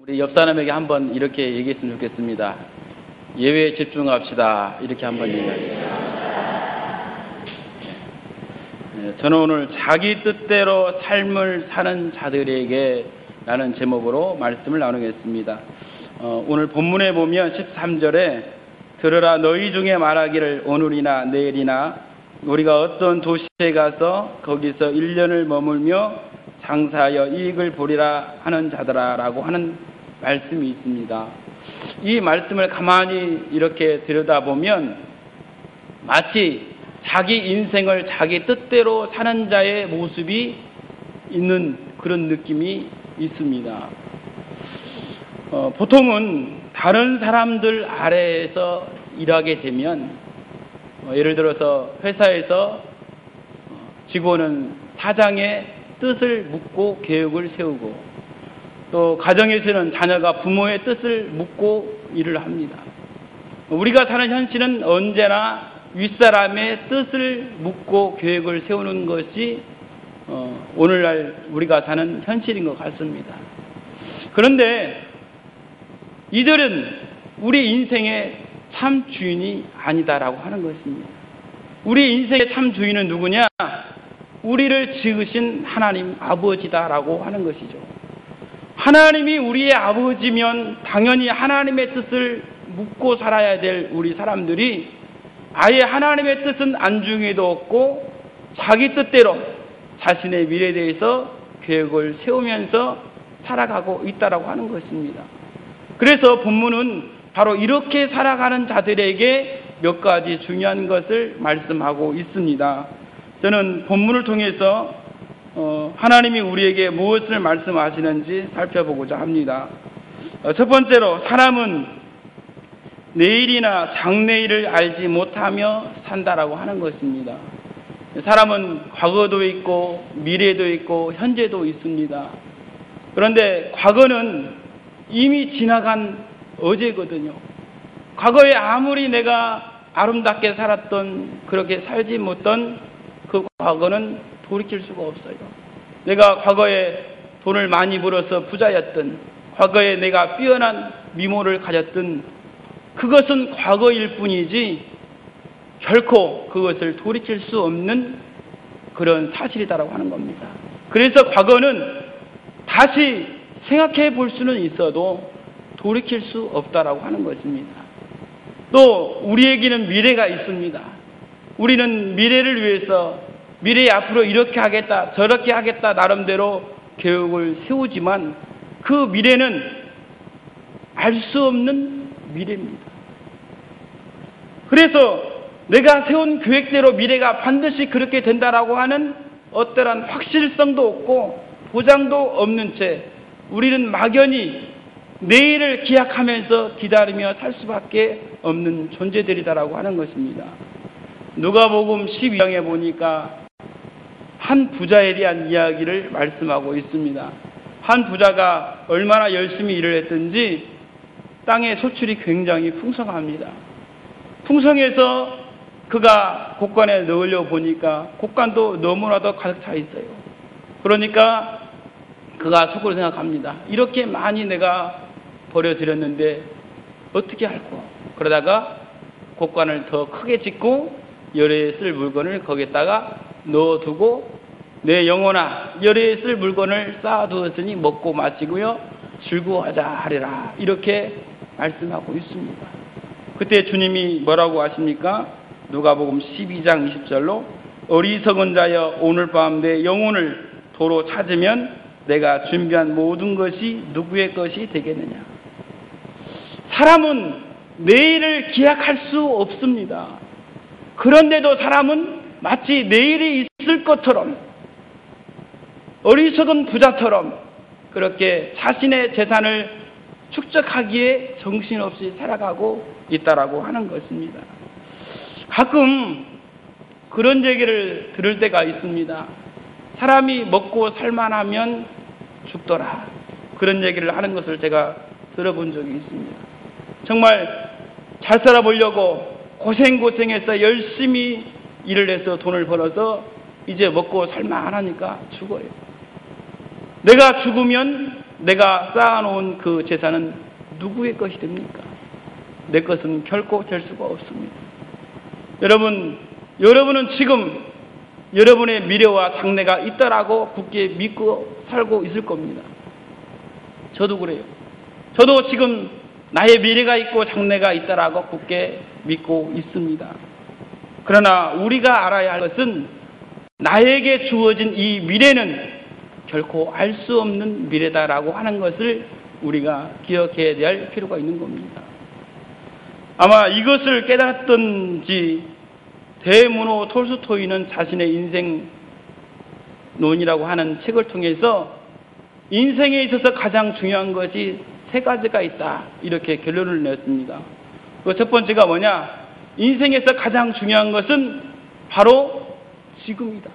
우리 옆 사람에게 한번 이렇게 얘기했으면 좋겠습니다. 예외에 집중합시다. 이렇게 한번 얘기하겠습니다. 저는 오늘 자기 뜻대로 삶을 사는 자들에게 라는 제목으로 말씀을 나누겠습니다. 오늘 본문에 보면 13절에 들으라 너희 중에 말하기를 오늘이나 내일이나 우리가 어떤 도시에 가서 거기서 1년을 머물며 장사하여 이익을 보리라 하는 자들아 라고 하는 말씀이 있습니다. 이 말씀을 가만히 이렇게 들여다보면 마치 자기 인생을 자기 뜻대로 사는 자의 모습이 있는 그런 느낌이 있습니다. 보통은 다른 사람들 아래에서 일하게 되면 예를 들어서 회사에서 직원은 사장의 뜻을 묻고 계획을 세우고 또 가정에서는 자녀가 부모의 뜻을 묻고 일을 합니다. 우리가 사는 현실은 언제나 윗사람의 뜻을 묻고 계획을 세우는 것이 오늘날 우리가 사는 현실인 것 같습니다. 그런데 이들은 우리 인생의 참 주인이 아니다라고 하는 것입니다. 우리 인생의 참 주인은 누구냐? 우리를 지으신 하나님 아버지다라고 하는 것이죠. 하나님이 우리의 아버지면 당연히 하나님의 뜻을 묻고 살아야 될 우리 사람들이 아예 하나님의 뜻은 안중에도 없고 자기 뜻대로 자신의 미래에 대해서 계획을 세우면서 살아가고 있다라고 하는 것입니다. 그래서 본문은 바로 이렇게 살아가는 자들에게 몇 가지 중요한 것을 말씀하고 있습니다. 저는 본문을 통해서 하나님이 우리에게 무엇을 말씀하시는지 살펴보고자 합니다. 첫 번째로 사람은 내일이나 장래일을 알지 못하며 산다라고 하는 것입니다. 사람은 과거도 있고 미래도 있고 현재도 있습니다. 그런데 과거는 이미 지나간 어제거든요. 과거에 아무리 내가 아름답게 살았던 그렇게 살지 못했던 그 과거는 돌이킬 수가 없어요. 내가 과거에 돈을 많이 벌어서 부자였던 과거에 내가 뛰어난 미모를 가졌던 그것은 과거일 뿐이지 결코 그것을 돌이킬 수 없는 그런 사실이다라고 하는 겁니다. 그래서 과거는 다시 생각해 볼 수는 있어도 돌이킬 수 없다라고 하는 것입니다. 또 우리에게는 미래가 있습니다. 우리는 미래를 위해서 미래에 앞으로 이렇게 하겠다 저렇게 하겠다 나름대로 계획을 세우지만 그 미래는 알 수 없는 미래입니다. 그래서 내가 세운 계획대로 미래가 반드시 그렇게 된다라고 하는 어떠한 확실성도 없고 보장도 없는 채 우리는 막연히 내일을 기약하면서 기다리며 살 수밖에 없는 존재들이다라고 하는 것입니다. 누가복음 12장에 보니까 한 부자에 대한 이야기를 말씀하고 있습니다. 한 부자가 얼마나 열심히 일을 했든지 땅의 소출이 굉장히 풍성합니다. 풍성해서 그가 곡간에 넣으려 보니까 곡간도 너무나도 가득 차 있어요. 그러니까 그가 속으로 생각합니다. 이렇게 많이 내가 버려드렸는데 어떻게 할꼬? 그러다가 곡간을 더 크게 짓고 열에 쓸 물건을 거기에다가 넣어두고 내 영혼아 열에 쓸 물건을 쌓아두었으니 먹고 마시고요 즐거워하자 하리라 이렇게 말씀하고 있습니다. 그때 주님이 뭐라고 하십니까? 누가복음 12장 20절로 어리석은 자여 오늘 밤 내 영혼을 도로 찾으면 내가 준비한 모든 것이 누구의 것이 되겠느냐. 사람은 내일을 기약할 수 없습니다. 그런데도 사람은 마치 내일이 있을 것처럼 어리석은 부자처럼 그렇게 자신의 재산을 축적하기에 정신없이 살아가고 있다라고 하는 것입니다. 가끔 그런 얘기를 들을 때가 있습니다. 사람이 먹고 살만하면 죽더라. 그런 얘기를 하는 것을 제가 들어본 적이 있습니다. 정말 잘 살아보려고 고생해서 열심히 일을 해서 돈을 벌어서 이제 먹고 살만하니까 죽어요. 내가 죽으면 내가 쌓아놓은 그 재산은 누구의 것이 됩니까? 내 것은 결코 될 수가 없습니다. 여러분은 지금 여러분의 미래와 장래가 있다라고 굳게 믿고 살고 있을 겁니다. 저도 그래요. 저도 지금 나의 미래가 있고 장래가 있다라고 굳게 믿고 있습니다. 그러나 우리가 알아야 할 것은 나에게 주어진 이 미래는 결코 알 수 없는 미래다라고 하는 것을 우리가 기억해야 될 필요가 있는 겁니다. 아마 이것을 깨달았던지 대문호 톨스토이는 자신의 인생론이라고 하는 책을 통해서 인생에 있어서 가장 중요한 것이 세 가지가 있다, 이렇게 결론을 냈습니다. 그 첫 번째가 뭐냐? 인생에서 가장 중요한 것은 바로 지금이다.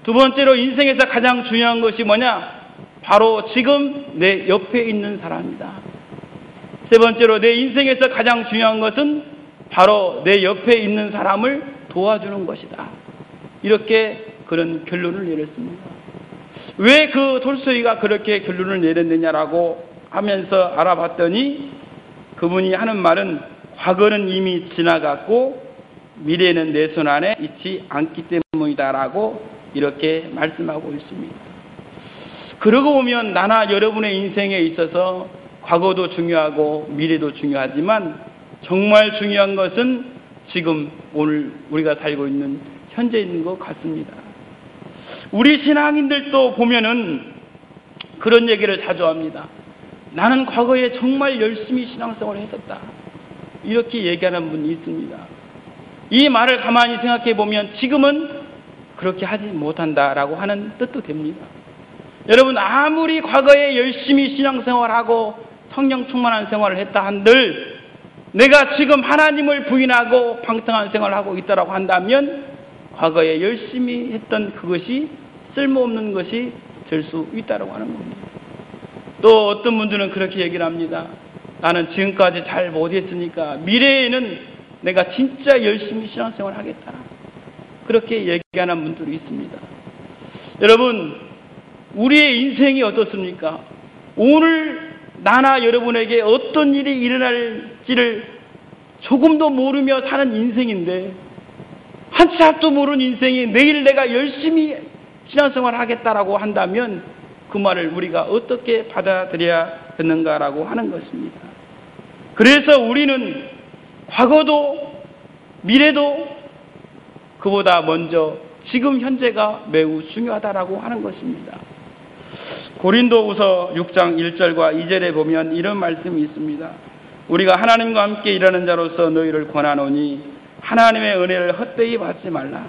두 번째로 인생에서 가장 중요한 것이 뭐냐? 바로 지금 내 옆에 있는 사람이다. 세 번째로 내 인생에서 가장 중요한 것은 바로 내 옆에 있는 사람을 도와주는 것이다. 이렇게 그런 결론을 내렸습니다. 왜 그 톨스토이가 그렇게 결론을 내렸느냐라고 하면서 알아봤더니 그분이 하는 말은 과거는 이미 지나갔고 미래는 내 손 안에 있지 않기 때문이다라고 이렇게 말씀하고 있습니다. 그러고 보면 나나 여러분의 인생에 있어서 과거도 중요하고 미래도 중요하지만 정말 중요한 것은 지금 오늘 우리가 살고 있는 현재 있는 것 같습니다. 우리 신앙인들도 보면은 그런 얘기를 자주 합니다. 나는 과거에 정말 열심히 신앙생활을 했었다, 이렇게 얘기하는 분이 있습니다. 이 말을 가만히 생각해 보면 지금은 그렇게 하지 못한다라고 하는 뜻도 됩니다. 여러분, 아무리 과거에 열심히 신앙생활하고 성령 충만한 생활을 했다 한들 내가 지금 하나님을 부인하고 방탕한 생활을 하고 있다라고 한다면 과거에 열심히 했던 그것이 쓸모없는 것이 될 수 있다고 하는 겁니다. 또 어떤 분들은 그렇게 얘기를 합니다. 나는 지금까지 잘 못했으니까 미래에는 내가 진짜 열심히 신앙생활을 하겠다, 그렇게 얘기하는 분들이 있습니다. 여러분, 우리의 인생이 어떻습니까? 오늘 나나 여러분에게 어떤 일이 일어날지를 조금도 모르며 사는 인생인데, 한치 앞도 모르는 인생이 내일 내가 열심히 신앙생활을 하겠다라고 한다면 그 말을 우리가 어떻게 받아들여야 되는가라고 하는 것입니다. 그래서 우리는 과거도 미래도 그보다 먼저 지금 현재가 매우 중요하다라고 하는 것입니다. 고린도후서 6장 1절과 2절에 보면 이런 말씀이 있습니다. 우리가 하나님과 함께 일하는 자로서 너희를 권하노니 하나님의 은혜를 헛되이 받지 말라.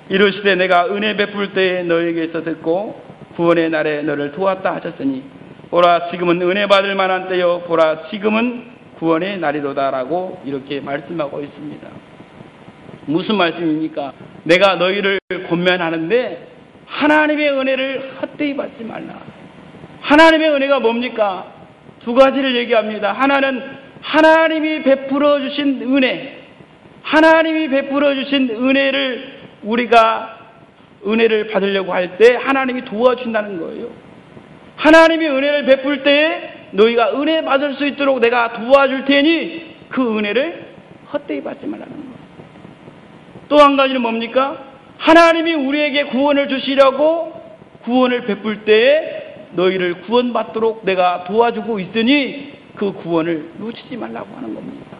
이르시되 내가 은혜 베풀 때에 너희에게서 듣고 구원의 날에 너를 도왔다 하셨으니 보라 지금은 은혜 받을 만한 때요 보라 지금은 구원의 날이로다라고 이렇게 말씀하고 있습니다. 무슨 말씀입니까? 내가 너희를 권면하는데 하나님의 은혜를 헛되이 받지 말라. 하나님의 은혜가 뭡니까? 두 가지를 얘기합니다. 하나는 하나님이 베풀어 주신 은혜, 하나님이 베풀어 주신 은혜를 우리가 은혜를 받으려고 할 때 하나님이 도와준다는 거예요. 하나님이 은혜를 베풀 때에 너희가 은혜 받을 수 있도록 내가 도와줄 테니 그 은혜를 헛되이 받지 말라는 거예요. 또 한 가지는 뭡니까? 하나님이 우리에게 구원을 주시려고 구원을 베풀 때에 너희를 구원받도록 내가 도와주고 있으니 그 구원을 놓치지 말라고 하는 겁니다.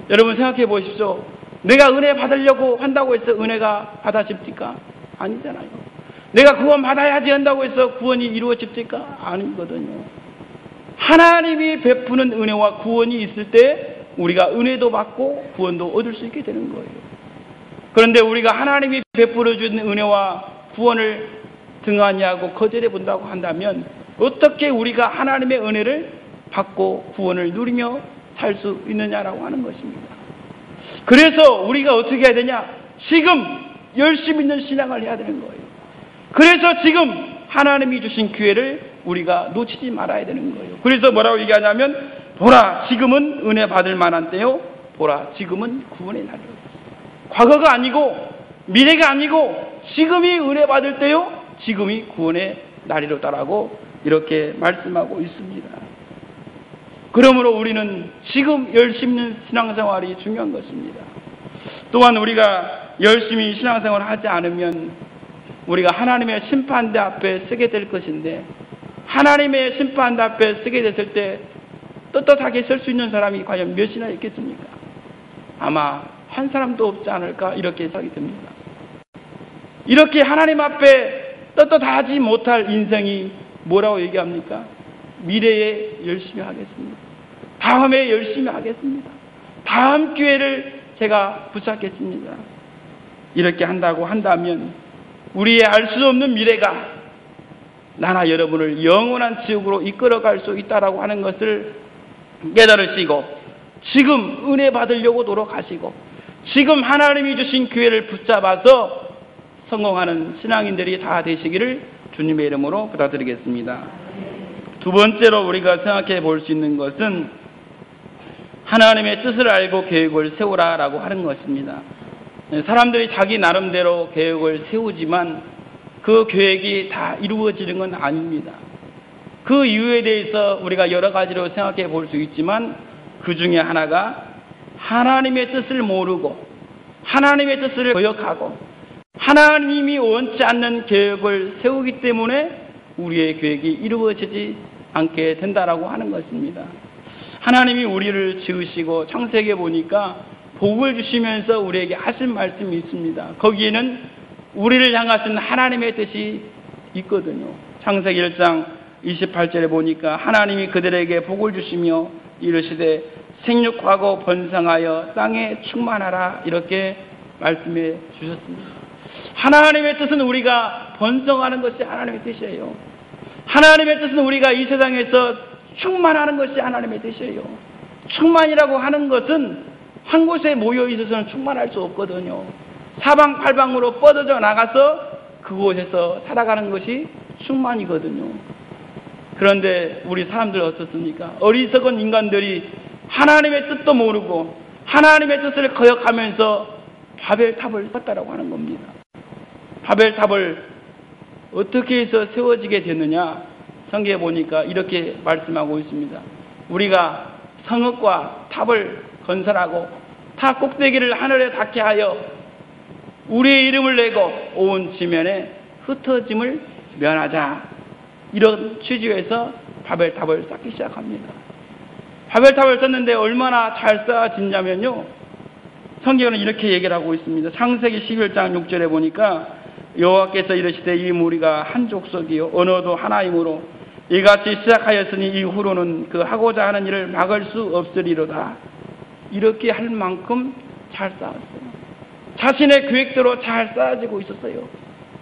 여러분 생각해 보십시오. 내가 은혜 받으려고 한다고 해서 은혜가 받아집니까? 아니잖아요. 내가 구원 받아야지 한다고 해서 구원이 이루어집니까? 아니거든요. 하나님이 베푸는 은혜와 구원이 있을 때 우리가 은혜도 받고 구원도 얻을 수 있게 되는 거예요. 그런데 우리가 하나님이 베풀어 주는 은혜와 구원을 등한히 하고 거절해 본다고 한다면 어떻게 우리가 하나님의 은혜를 받고 구원을 누리며 살 수 있느냐라고 하는 것입니다. 그래서 우리가 어떻게 해야 되냐? 지금 열심히 있는 신앙을 해야 되는 거예요. 그래서 지금 하나님이 주신 기회를 우리가 놓치지 말아야 되는 거예요. 그래서 뭐라고 얘기하냐면 보라 지금은 은혜 받을 만한 때요 보라 지금은 구원의 날이요. 과거가 아니고 미래가 아니고 지금이 은혜 받을 때요 지금이 구원의 날이로다라고 이렇게 말씀하고 있습니다. 그러므로 우리는 지금 열심히 있는 신앙생활이 중요한 것입니다. 또한 우리가 열심히 신앙생활을 하지 않으면 우리가 하나님의 심판대 앞에 서게 될 것인데, 하나님의 심판대 앞에 서게 됐을 때 떳떳하게 설 수 있는 사람이 과연 몇이나 있겠습니까? 아마 한 사람도 없지 않을까 이렇게 생각이 듭니다. 이렇게 하나님 앞에 떳떳하지 못할 인생이 뭐라고 얘기합니까? 미래에 열심히 하겠습니다. 다음에 열심히 하겠습니다. 다음 기회를 제가 붙잡겠습니다. 이렇게 한다고 한다면 우리의 알 수 없는 미래가 나나 여러분을 영원한 지옥으로 이끌어갈 수 있다라고 하는 것을 깨달으시고, 지금 은혜 받으려고 노력하시고, 지금 하나님이 주신 기회를 붙잡아서 성공하는 신앙인들이 다 되시기를 주님의 이름으로 부탁드리겠습니다. 두 번째로 우리가 생각해 볼 수 있는 것은 하나님의 뜻을 알고 계획을 세우라라고 하는 것입니다. 사람들이 자기 나름대로 계획을 세우지만 그 계획이 다 이루어지는 건 아닙니다. 그 이유에 대해서 우리가 여러 가지로 생각해 볼 수 있지만 그 중에 하나가 하나님의 뜻을 모르고 하나님의 뜻을 거역하고 하나님이 원치 않는 계획을 세우기 때문에 우리의 계획이 이루어지지 않게 된다라고 하는 것입니다. 하나님이 우리를 지으시고 창세기에 보니까 복을 주시면서 우리에게 하신 말씀이 있습니다. 거기에는 우리를 향하신 하나님의 뜻이 있거든요. 창세기 1장 28절에 보니까 하나님이 그들에게 복을 주시며 이르시되 생육하고 번성하여 땅에 충만하라 이렇게 말씀해 주셨습니다. 하나님의 뜻은 우리가 번성하는 것이 하나님의 뜻이에요. 하나님의 뜻은 우리가 이 세상에서 충만하는 것이 하나님의 뜻이에요. 충만이라고 하는 것은 한 곳에 모여 있어서는 충만할 수 없거든요. 사방팔방으로 뻗어져 나가서 그곳에서 살아가는 것이 충만이거든요. 그런데 우리 사람들 어떻습니까? 어리석은 인간들이 하나님의 뜻도 모르고 하나님의 뜻을 거역하면서 바벨탑을 꿨다라고 하는 겁니다. 바벨탑을 어떻게 해서 세워지게 됐느냐? 성경에 보니까 이렇게 말씀하고 있습니다. 우리가 성읍과 탑을 건설하고 탑 꼭대기를 하늘에 닿게 하여 우리의 이름을 내고 온 지면에 흩어짐을 면하자. 이런 취지에서 바벨탑을 쌓기 시작합니다. 바벨탑을 쌓는데 얼마나 잘 쌓아지냐면요. 성경은 이렇게 얘기를 하고 있습니다. 창세기 11장 6절에 보니까 여호와께서 이르시되 이 무리가 한 족속이요 언어도 하나이므로 이같이 시작하였으니 이후로는 그 하고자 하는 일을 막을 수 없으리로다. 이렇게 할 만큼 잘 쌓았어요. 자신의 계획대로 잘 쌓아지고 있었어요.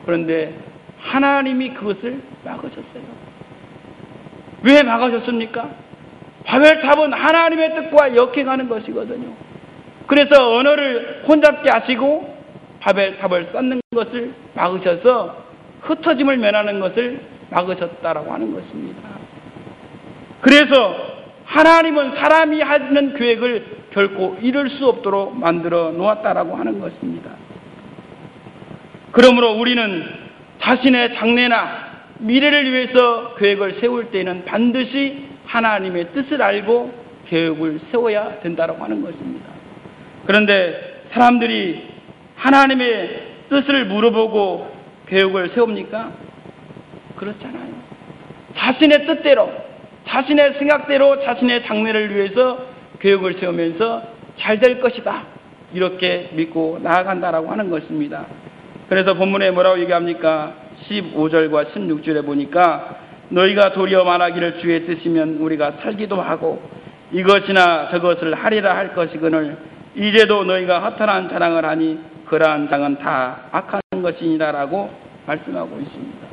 그런데 하나님이 그것을 막으셨어요. 왜 막으셨습니까? 바벨탑은 하나님의 뜻과 역행하는 것이거든요. 그래서 언어를 혼잡게 하시고 바벨탑을 쌓는 것을 막으셔서 흩어짐을 면하는 것을 막으셨다라고 하는 것입니다. 그래서 하나님은 사람이 하는 계획을 결코 이룰 수 없도록 만들어 놓았다라고 하는 것입니다. 그러므로 우리는 자신의 장래나 미래를 위해서 계획을 세울 때는 반드시 하나님의 뜻을 알고 계획을 세워야 된다고 하는 것입니다. 그런데 사람들이 하나님의 뜻을 물어보고 계획을 세웁니까? 그렇잖아요. 자신의 뜻대로, 자신의 생각대로 자신의 장래를 위해서 계획을 세우면서 잘 될 것이다. 이렇게 믿고 나아간다라고 하는 것입니다. 그래서 본문에 뭐라고 얘기합니까? 15절과 16절에 보니까 너희가 도리어 말하기를 주의 뜻이면 우리가 살기도 하고 이것이나 저것을 하리라 할 것이거늘 이제도 너희가 허탄한 자랑을 하니 그러한 장은 다 악한 것이니라라고 말씀하고 있습니다.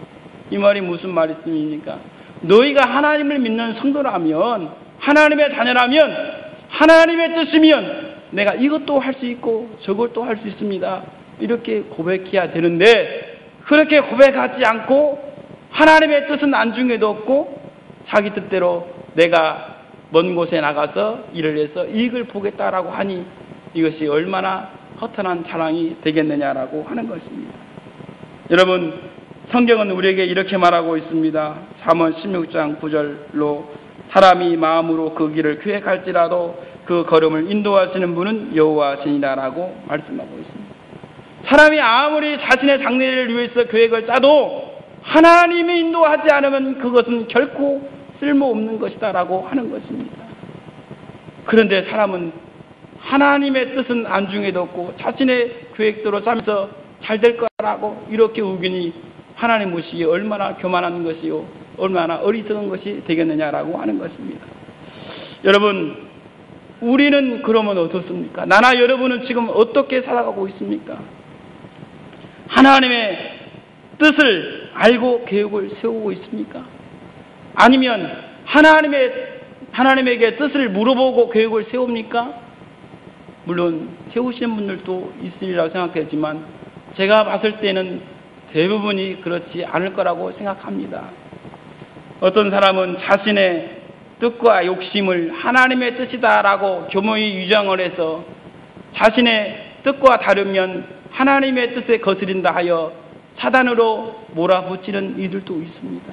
이 말이 무슨 말씀입니까? 너희가 하나님을 믿는 성도라면, 하나님의 자녀라면, 하나님의 뜻이면 내가 이것도 할 수 있고 저것도 할 수 있습니다. 이렇게 고백해야 되는데 그렇게 고백하지 않고 하나님의 뜻은 안중에도 없고 자기 뜻대로 내가 먼 곳에 나가서 일을 해서 이익을 보겠다라고 하니 이것이 얼마나 허탄한 자랑이 되겠느냐라고 하는 것입니다. 여러분, 성경은 우리에게 이렇게 말하고 있습니다. 잠언 16장 9절로 사람이 마음으로 그 길을 계획할지라도 그 걸음을 인도하시는 분은 여호와시니라라고 말씀하고 있습니다. 사람이 아무리 자신의 장래를 위해서 계획을 짜도 하나님이 인도하지 않으면 그것은 결코 쓸모없는 것이다라고 하는 것입니다. 그런데 사람은 하나님의 뜻은 안중에도 없고 자신의 계획대로 짜면서 잘 될 거라고 이렇게 우기니 하나님 무시에 얼마나 교만한 것이요 얼마나 어리석은 것이 되겠느냐라고 하는 것입니다. 여러분, 우리는 그러면 어떻습니까? 나나 여러분은 지금 어떻게 살아가고 있습니까? 하나님의 뜻을 알고 계획을 세우고 있습니까? 아니면 하나님에게 뜻을 물어보고 계획을 세웁니까? 물론 세우시는 분들도 있으리라고 생각하지만 제가 봤을 때는 대부분이 그렇지 않을 거라고 생각합니다. 어떤 사람은 자신의 뜻과 욕심을 하나님의 뜻이다라고 교묘히 위장을 해서 자신의 뜻과 다르면 하나님의 뜻에 거스린다 하여 사단으로 몰아붙이는 이들도 있습니다.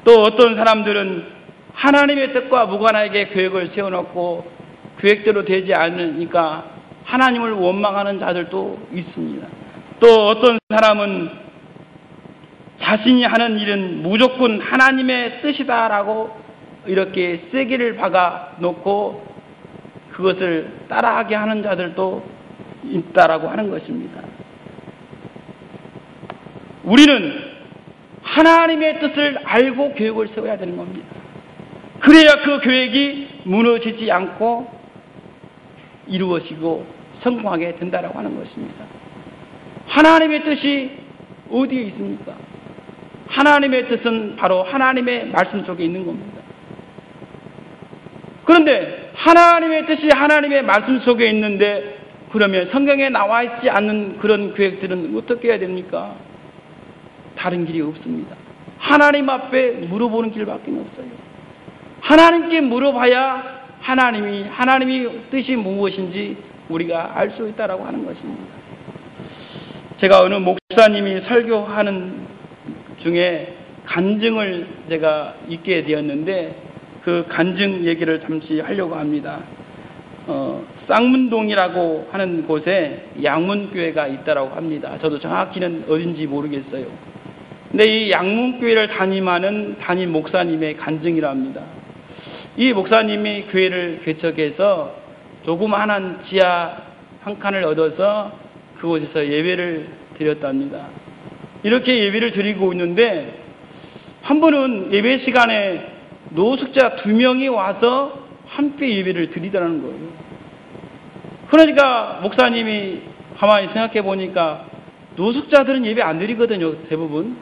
또 어떤 사람들은 하나님의 뜻과 무관하게 계획을 세워놓고 계획대로 되지 않으니까 하나님을 원망하는 자들도 있습니다. 또 어떤 사람은 자신이 하는 일은 무조건 하나님의 뜻이다라고 이렇게 세기를 박아 놓고 그것을 따라하게 하는 자들도 있다라고 하는 것입니다. 우리는 하나님의 뜻을 알고 계획을 세워야 되는 겁니다. 그래야 그 계획이 무너지지 않고 이루어지고 성공하게 된다라고 하는 것입니다. 하나님의 뜻이 어디에 있습니까? 하나님의 뜻은 바로 하나님의 말씀 속에 있는 겁니다. 그런데 하나님의 뜻이 하나님의 말씀 속에 있는데 그러면 성경에 나와 있지 않는 그런 계획들은 어떻게 해야 됩니까? 다른 길이 없습니다. 하나님 앞에 물어보는 길밖에 없어요. 하나님께 물어봐야 하나님이 뜻이 무엇인지 우리가 알 수 있다라고 하는 것입니다. 제가 어느 목사님이 설교하는 중에 간증을 제가 읽게 되었는데 그 간증 얘기를 잠시 하려고 합니다. 쌍문동이라고 하는 곳에 양문교회가 있다라고 합니다. 저도 정확히는 어딘지 모르겠어요. 근데 이 양문교회를 담임하는 담임 목사님의 간증이랍니다. 이 목사님이 교회를 개척해서 조그마한 지하 한 칸을 얻어서 그곳에서 예배를 드렸답니다. 이렇게 예배를 드리고 있는데 한 번은 예배 시간에 노숙자 2명이 와서 함께 예배를 드리더라는 거예요. 그러니까 목사님이 가만히 생각해 보니까 노숙자들은 예배 안 드리거든요, 대부분.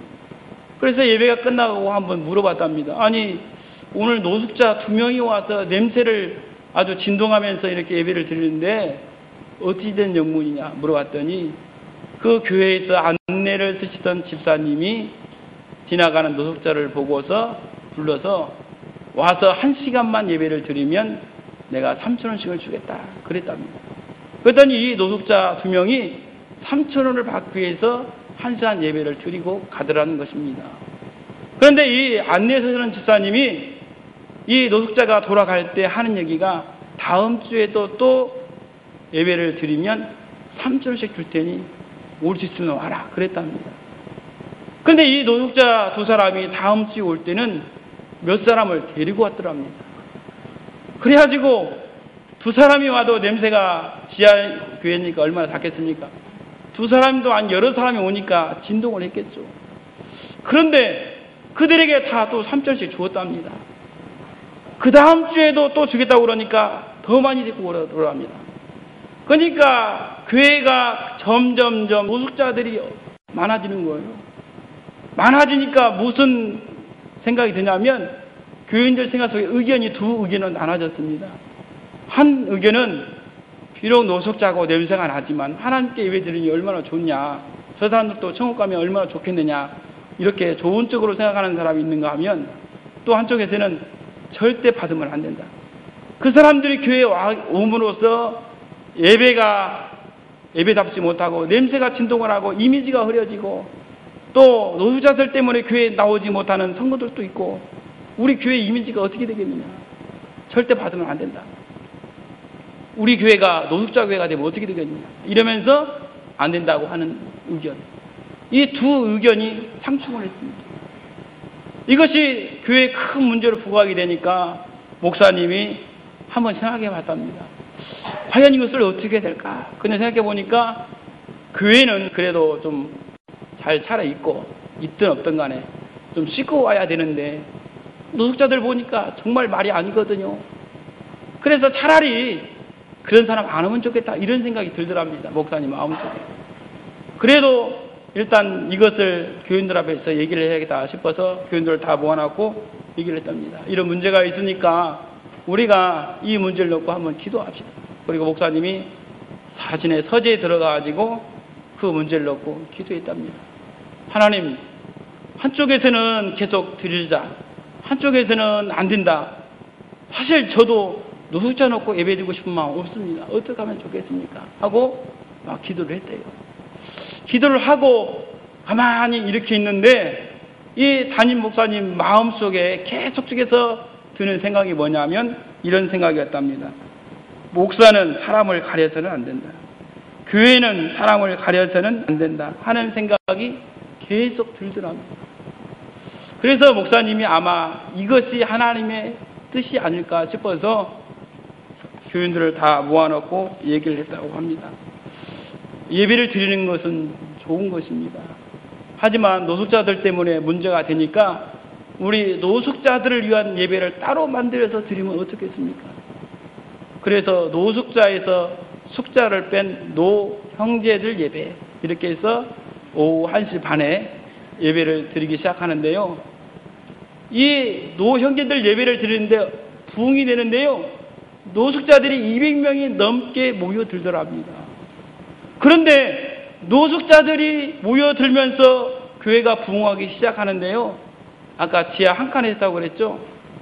그래서 예배가 끝나고 한번 물어봤답니다. 아니, 오늘 노숙자 2명이 와서 냄새를 아주 진동하면서 이렇게 예배를 드리는데 어찌 된 영문이냐 물어봤더니 그 교회에서 안내를 쓰시던 집사님이 지나가는 노숙자를 보고서 불러서 와서 1시간만 예배를 드리면 내가 3,000원씩을 주겠다 그랬답니다. 그랬더니 이 노숙자 2명이 3,000원을 받기 위해서 1시간 예배를 드리고 가더라는 것입니다. 그런데 이 안내에서 쓰는 집사님이 이 노숙자가 돌아갈 때 하는 얘기가 다음 주에도 또 예배를 드리면 3,000원씩 줄 테니 올 수 있으면 와라 그랬답니다. 그런데 이 노숙자 2사람이 다음 주에 올 때는 몇 사람을 데리고 왔더랍니다. 그래가지고 2사람이 와도 냄새가 지하교회니까 얼마나 닿겠습니까? 2사람도 한 여러 사람이 오니까 진동을 했겠죠. 그런데 그들에게 다 또 3,000원씩 주었답니다. 그 다음 주에도 또 주겠다고 그러니까 더 많이 데리고 오라고 합니다. 그러니까 교회가 점점점 노숙자들이 많아지는 거예요. 많아지니까 무슨 생각이 드냐면 교인들 생각 속에 의견이 두 의견은 나눠졌습니다. 한 의견은 비록 노숙자고 냄새가 나지만 하나님께 예배드리니 얼마나 좋냐, 저 사람들도 천국 가면 얼마나 좋겠느냐, 이렇게 좋은 쪽으로 생각하는 사람이 있는가 하면 또 한쪽에서는 절대 받으면 안 된다. 그 사람들이 교회에 오므로써 예배답지 못하고 냄새가 진동을 하고 이미지가 흐려지고 또 노숙자들 때문에 교회에 나오지 못하는 성도들도 있고 우리 교회 이미지가 어떻게 되겠느냐. 절대 받으면 안 된다. 우리 교회가 노숙자 교회가 되면 어떻게 되겠느냐. 이러면서 안 된다고 하는 의견. 이 두 의견이 상충을 했습니다. 이것이 교회에 큰 문제로 부각이 되니까 목사님이 한번 생각해 봤답니다. 과연 이것을 어떻게 해야 될까? 그냥 생각해 보니까 교회는 그래도 좀 잘 차려입고 있든 없든 간에 좀 씻고 와야 되는데 노숙자들 보니까 정말 말이 아니거든요. 그래서 차라리 그런 사람 안 오면 좋겠다 이런 생각이 들더랍니다. 목사님 마음속에. 그래도 일단 이것을 교인들 앞에서 얘기를 해야겠다 싶어서 교인들을 다 모아놓고 얘기를 했답니다. 이런 문제가 있으니까 우리가 이 문제를 놓고 한번 기도합시다. 그리고 목사님이 자신의 서재에 들어가가지고 그 문제를 놓고 기도했답니다. 하나님, 한쪽에서는 계속 드리자, 한쪽에서는 안 된다. 사실 저도 노숙자 놓고 예배드리고 싶은 마음 없습니다. 어떻게 하면 좋겠습니까? 하고 막 기도를 했대요. 기도를 하고 가만히 이렇게 있는데 이 담임 목사님 마음속에 계속해서 드는 생각이 뭐냐면 이런 생각이었답니다. 목사는 사람을 가려서는 안 된다. 교회는 사람을 가려서는 안 된다 하는 생각이 계속 들더랍니다. 그래서 목사님이 아마 이것이 하나님의 뜻이 아닐까 싶어서 교인들을 다 모아놓고 얘기를 했다고 합니다. 예배를 드리는 것은 좋은 것입니다. 하지만 노숙자들 때문에 문제가 되니까 우리 노숙자들을 위한 예배를 따로 만들어서 드리면 어떻겠습니까? 그래서 노숙자에서 숙자를 뺀 노형제들 예배 이렇게 해서 오후 1시 반에 예배를 드리기 시작하는데요. 이 노형제들 예배를 드리는데 부흥이 되는데요. 노숙자들이 200명이 넘게 모여들더랍니다. 그런데 노숙자들이 모여들면서 교회가 부흥하기 시작하는데요. 아까 지하 한 칸에 했다고 그랬죠.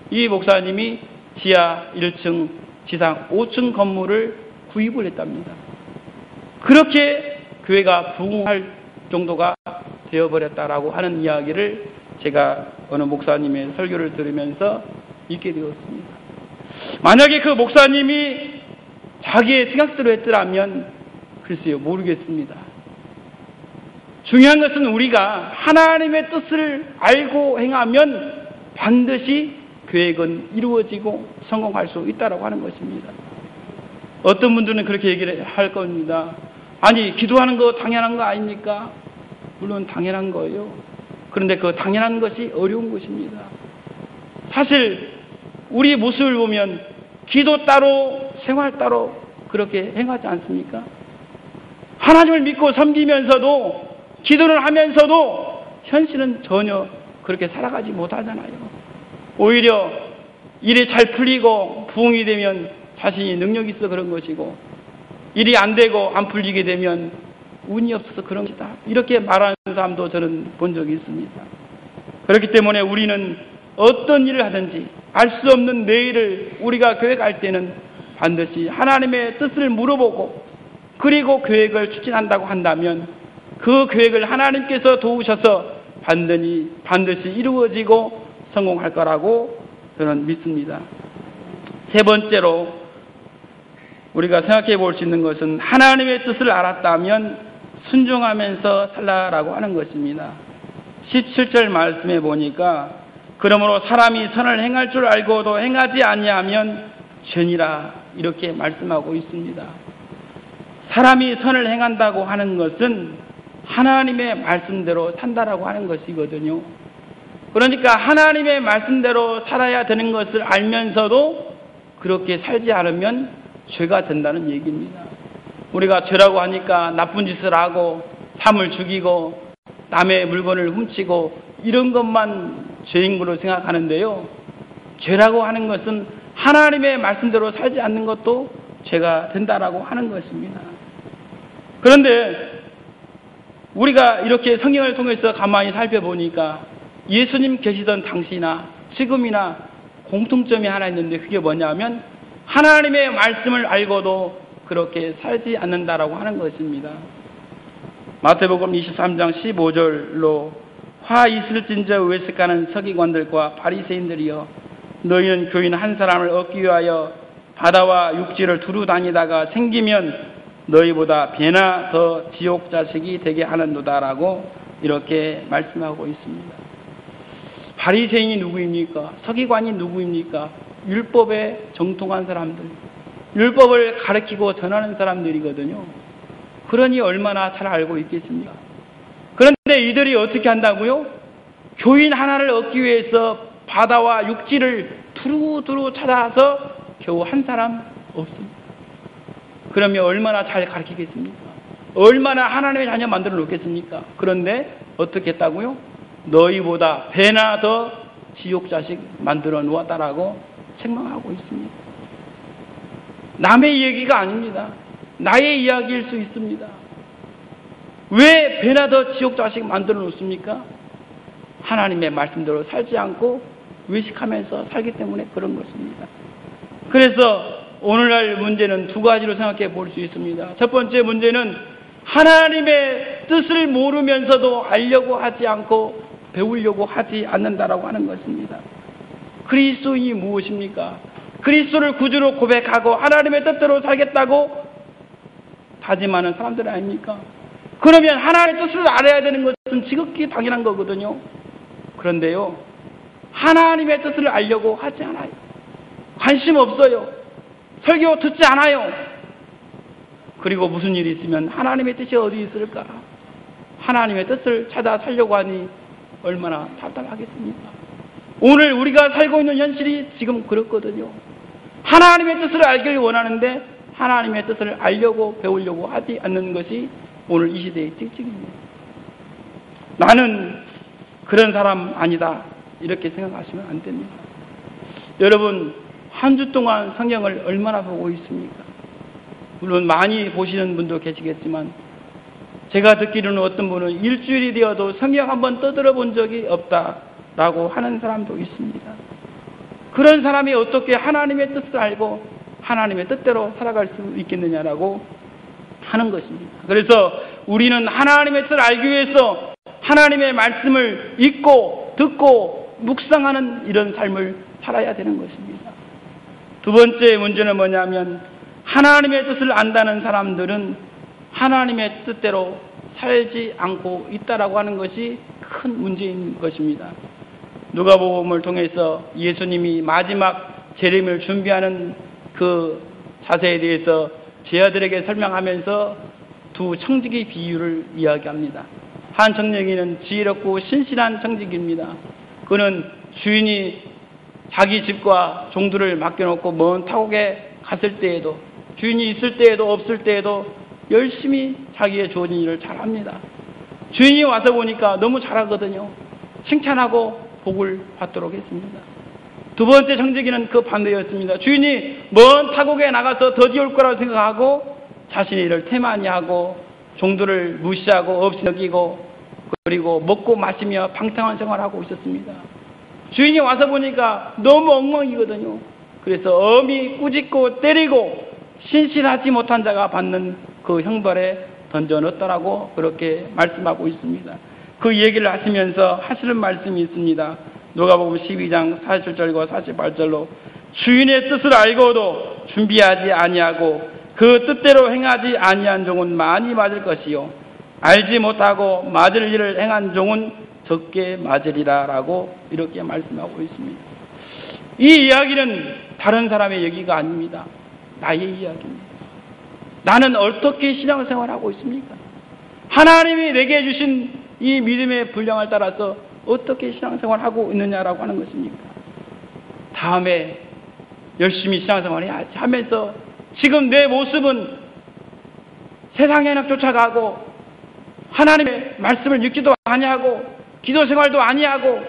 이 목사님이 지하 1층, 지상 5층 건물을 구입을 했답니다. 그렇게 교회가 부흥할 정도가 되어버렸다라고 하는 이야기를 제가 어느 목사님의 설교를 들으면서 읽게 되었습니다. 만약에 그 목사님이 자기의 생각대로 했더라면 글쎄요, 모르겠습니다. 중요한 것은 우리가 하나님의 뜻을 알고 행하면 반드시 계획은 이루어지고 성공할 수 있다고 하는 것입니다. 어떤 분들은 그렇게 얘기를 할 겁니다. 아니, 기도하는 거 당연한 거 아닙니까? 물론 당연한 거예요. 그런데 그 당연한 것이 어려운 것입니다. 사실 우리 모습을 보면 기도 따로 생활 따로 그렇게 행하지 않습니까? 하나님을 믿고 섬기면서도 기도를 하면서도 현실은 전혀 그렇게 살아가지 못하잖아요. 오히려 일이 잘 풀리고 부흥이 되면 자신이 능력이 있어 그런 것이고 일이 안 되고 안 풀리게 되면 운이 없어서 그런 것이다. 이렇게 말하는 사람도 저는 본 적이 있습니다. 그렇기 때문에 우리는 어떤 일을 하든지 알 수 없는 내일을 우리가 계획할 때는 반드시 하나님의 뜻을 물어보고 그리고 계획을 추진한다고 한다면 그 계획을 하나님께서 도우셔서 반드시 이루어지고 성공할 거라고 저는 믿습니다. 세 번째로 우리가 생각해 볼 수 있는 것은 하나님의 뜻을 알았다면 순종하면서 살라라고 하는 것입니다. 17절 말씀에 보니까 그러므로 사람이 선을 행할 줄 알고도 행하지 아니하면 죄니라 이렇게 말씀하고 있습니다. 사람이 선을 행한다고 하는 것은 하나님의 말씀대로 산다라고 하는 것이거든요. 그러니까 하나님의 말씀대로 살아야 되는 것을 알면서도 그렇게 살지 않으면 죄가 된다는 얘기입니다. 우리가 죄라고 하니까 나쁜 짓을 하고 사람을 죽이고 남의 물건을 훔치고 이런 것만 죄인 걸로 생각하는데요. 죄라고 하는 것은 하나님의 말씀대로 살지 않는 것도 죄가 된다라고 하는 것입니다. 그런데 우리가 이렇게 성경을 통해서 가만히 살펴보니까 예수님 계시던 당시나 지금이나 공통점이 하나 있는데 그게 뭐냐면 하나님의 말씀을 알고도 그렇게 살지 않는다라고 하는 것입니다. 마태복음 23장 15절로 화 있을진저 외식하는 서기관들과 바리새인들이여 너희는 교인 한 사람을 얻기 위하여 바다와 육지를 두루 다니다가 생기면 너희보다 배나 더 지옥 자식이 되게 하는도다라고 이렇게 말씀하고 있습니다. 바리새인이 누구입니까? 서기관이 누구입니까? 율법에 정통한 사람들, 율법을 가르치고 전하는 사람들이거든요. 그러니 얼마나 잘 알고 있겠습니까? 그런데 이들이 어떻게 한다고요? 교인 하나를 얻기 위해서 바다와 육지를 두루두루 찾아서 겨우 한 사람 없습니다. 그러면 얼마나 잘 가르치겠습니까? 얼마나 하나님의 자녀 만들어 놓겠습니까? 그런데 어떻게 했다고요? 너희보다 배나 더 지옥 자식 만들어 놓았다라고 책망하고 있습니다. 남의 얘기가 아닙니다. 나의 이야기일 수 있습니다. 왜 배나 더 지옥 자식 만들어 놓습니까? 하나님의 말씀대로 살지 않고 외식하면서 살기 때문에 그런 것입니다. 그래서 오늘날 문제는 두 가지로 생각해 볼 수 있습니다. 첫 번째 문제는 하나님의 뜻을 모르면서도 알려고 하지 않고 배우려고 하지 않는다라고 하는 것입니다. 그리스도인이 무엇입니까? 그리스도를 구주로 고백하고 하나님의 뜻대로 살겠다고 다짐하는 사람들 아닙니까? 그러면 하나님의 뜻을 알아야 되는 것은 지극히 당연한 거거든요. 그런데요, 하나님의 뜻을 알려고 하지 않아요. 관심 없어요. 설교 듣지 않아요. 그리고 무슨 일이 있으면 하나님의 뜻이 어디 있을까? 하나님의 뜻을 찾아 살려고 하니 얼마나 답답하겠습니까? 오늘 우리가 살고 있는 현실이 지금 그렇거든요. 하나님의 뜻을 알기를 원하는데 하나님의 뜻을 알려고 배우려고 하지 않는 것이 오늘 이 시대의 특징입니다. 나는 그런 사람 아니다, 이렇게 생각하시면 안 됩니다. 여러분, 한 주 동안 성경을 얼마나 보고 있습니까? 물론 많이 보시는 분도 계시겠지만 제가 듣기로는 어떤 분은 일주일이 되어도 성경 한번 떠들어 본 적이 없다라고 하는 사람도 있습니다. 그런 사람이 어떻게 하나님의 뜻을 알고 하나님의 뜻대로 살아갈 수 있겠느냐라고 하는 것입니다. 그래서 우리는 하나님의 뜻을 알기 위해서 하나님의 말씀을 읽고 듣고 묵상하는 이런 삶을 살아야 되는 것입니다. 두 번째 문제는 뭐냐면 하나님의 뜻을 안다는 사람들은 하나님의 뜻대로 살지 않고 있다라고 하는 것이 큰 문제인 것입니다. 누가복음을 통해서 예수님이 마지막 재림을 준비하는 그 자세에 대해서 제자들에게 설명하면서 두 청지기 비유를 이야기합니다. 한 청지기는 지혜롭고 신실한 청지기입니다. 그는 주인이 자기 집과 종들을 맡겨놓고 먼 타국에 갔을 때에도, 주인이 있을 때에도 없을 때에도 열심히 자기의 주어진 일을 잘합니다. 주인이 와서 보니까 너무 잘하거든요. 칭찬하고 복을 받도록 했습니다. 두 번째 청지기는 그 반대였습니다. 주인이 먼 타국에 나가서 더디 올 거라고 생각하고 자신의 일을 태만히 하고 종들을 무시하고 없이 여기고 그리고 먹고 마시며 방탕한 생활을 하고 있었습니다. 주인이 와서 보니까 너무 엉망이거든요. 그래서 엄히 꾸짖고 때리고 신실하지 못한 자가 받는 그 형벌에 던져 넣었다라고 그렇게 말씀하고 있습니다. 그 얘기를 하시면서 하시는 말씀이 있습니다. 누가복음 12장 47절과 48절로 주인의 뜻을 알고도 준비하지 아니하고 그 뜻대로 행하지 아니한 종은 많이 맞을 것이요 알지 못하고 맞을 일을 행한 종은 적게 맞으리라 라고 이렇게 말씀하고 있습니다. 이 이야기는 다른 사람의 얘기가 아닙니다. 나의 이야기입니다. 나는 어떻게 신앙생활하고 있습니까? 하나님이 내게 주신 이 믿음의 분량을 따라서 어떻게 신앙생활하고 있느냐라고 하는 것입니까? 다음에 열심히 신앙생활 해야지 하면서 지금 내 모습은 세상 현역 쫓아가고 하나님의 말씀을 읽지도 아니하고 기도 생활도 아니하고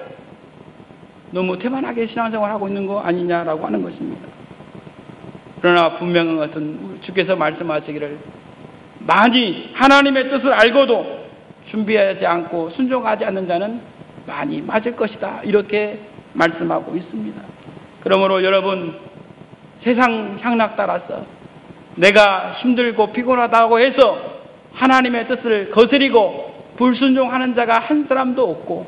너무 태만하게 신앙생활하고 있는 거 아니냐라고 하는 것입니다. 그러나 분명한 것은 주께서 말씀하시기를 많이 하나님의 뜻을 알고도 준비하지 않고 순종하지 않는 자는 많이 맞을 것이다, 이렇게 말씀하고 있습니다. 그러므로 여러분, 세상 향락 따라서 내가 힘들고 피곤하다고 해서 하나님의 뜻을 거스리고 불순종하는 자가 한 사람도 없고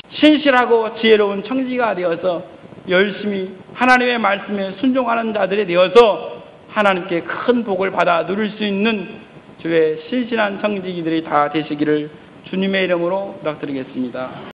신실하고 지혜로운 청지가 되어서 열심히 하나님의 말씀에 순종하는 자들이 되어서 하나님께 큰 복을 받아 누릴 수 있는 주의 신실한 청지기들이 다 되시기를 주님의 이름으로 부탁드리겠습니다.